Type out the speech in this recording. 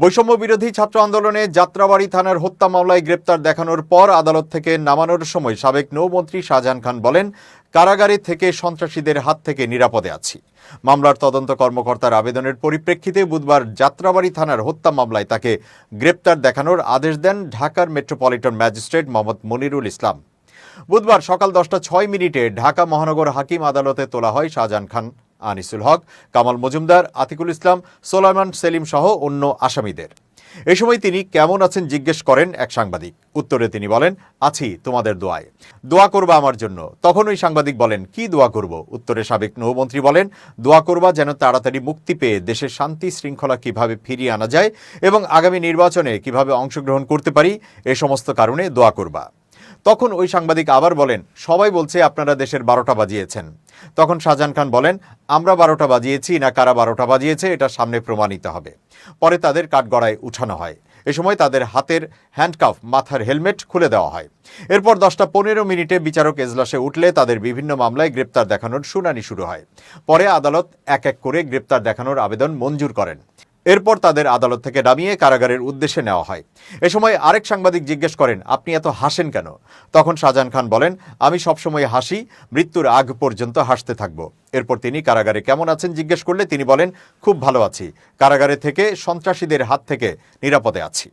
বৈষম্য বিরোধী ছাত্র আন্দোলনে যাত্রাবাড়ী থানার হত্যা মামলায় গ্রেপ্তার দেখানোর পর আদালত থেকে নামানোর সময় সাবেক নৌমন্ত্রী শাহজাহান খান বলেন, কারাগারে থেকে সন্ত্রাসীদের হাত থেকে নিরাপদে আছি। মামলার তদন্ত কর্মকর্তার আবেদনের পরিপ্রেক্ষিতে বুধবার যাত্রাবাড়ী থানার হত্যা মামলায় তাকে গ্রেপ্তার দেখানোর আদেশ দেন ঢাকার মেট্রোপলিটন ম্যাজিস্ট্রেট মোহাম্মদ মনিরুল ইসলাম। বুধবার সকাল 10:06 ঢাকা মহানগর হাকিম আদালতে তোলা হয় শাহজাহান খান, আনিসুল হক, কামাল মজুমদার, আতিকুল ইসলাম, সোলাইমান সেলিম সহ অন্য আসামিদের। এ সময় তিনি কেমন আছেন জিজ্ঞেস করেন এক সাংবাদিক। উত্তরে তিনি বলেন, আছি তোমাদের দোয়ায়, দোয়া করবা আমার জন্য। তখন ওই সাংবাদিক বলেন, কি দোয়া করব? উত্তরে সাবেক নৌমন্ত্রী বলেন, দোয়া করবা যেন তাড়াতাড়ি মুক্তি পেয়ে দেশের শান্তি শৃঙ্খলা কিভাবে ফিরিয়ে আনা যায় এবং আগামী নির্বাচনে কিভাবে অংশগ্রহণ করতে পারি, এ সমস্ত কারণে দোয়া করবা। তখন ওই সাংবাদিক আবার বলেন, সবাই বলছে আপনারা দেশের 12টা বাজিয়েছেন। তখন শাহজাহান খান বলেন, আমরা 12টা বাজিয়েছি না কারা 12টা বাজিয়েছে এটা সামনে প্রমাণিত হবে। পরে তাদের কাঠগড়ায় উঠানো হয়। এ সময় তাদের হাতের হ্যান্ডকাফ, মাথার হেলমেট খুলে দেওয়া হয়। এরপর 10:15 বিচারক এজলাসে উঠলে তাদের বিভিন্ন মামলায় গ্রেপ্তার দেখানোর শুনানি শুরু হয়। পরে আদালত এক এক করে গ্রেপ্তার দেখানোর আবেদন মঞ্জুর করেন। এরপর তাদের আদালত থেকে নামিয়ে কারাগারের উদ্দেশ্যে নেওয়া হয়। এ সময় আরেক সাংবাদিক জিজ্ঞেস করেন, আপনি এত হাসেন কেন? তখন শাহজাহান খান বলেন, আমি সবসময় হাসি, মৃত্যুর আগ পর্যন্ত হাসতে থাকব। এরপর তিনি কারাগারে কেমন আছেন জিজ্ঞেস করলে তিনি বলেন, খুব ভালো আছি, কারাগারে থেকে সন্ত্রাসীদের হাত থেকে নিরাপদে আছি।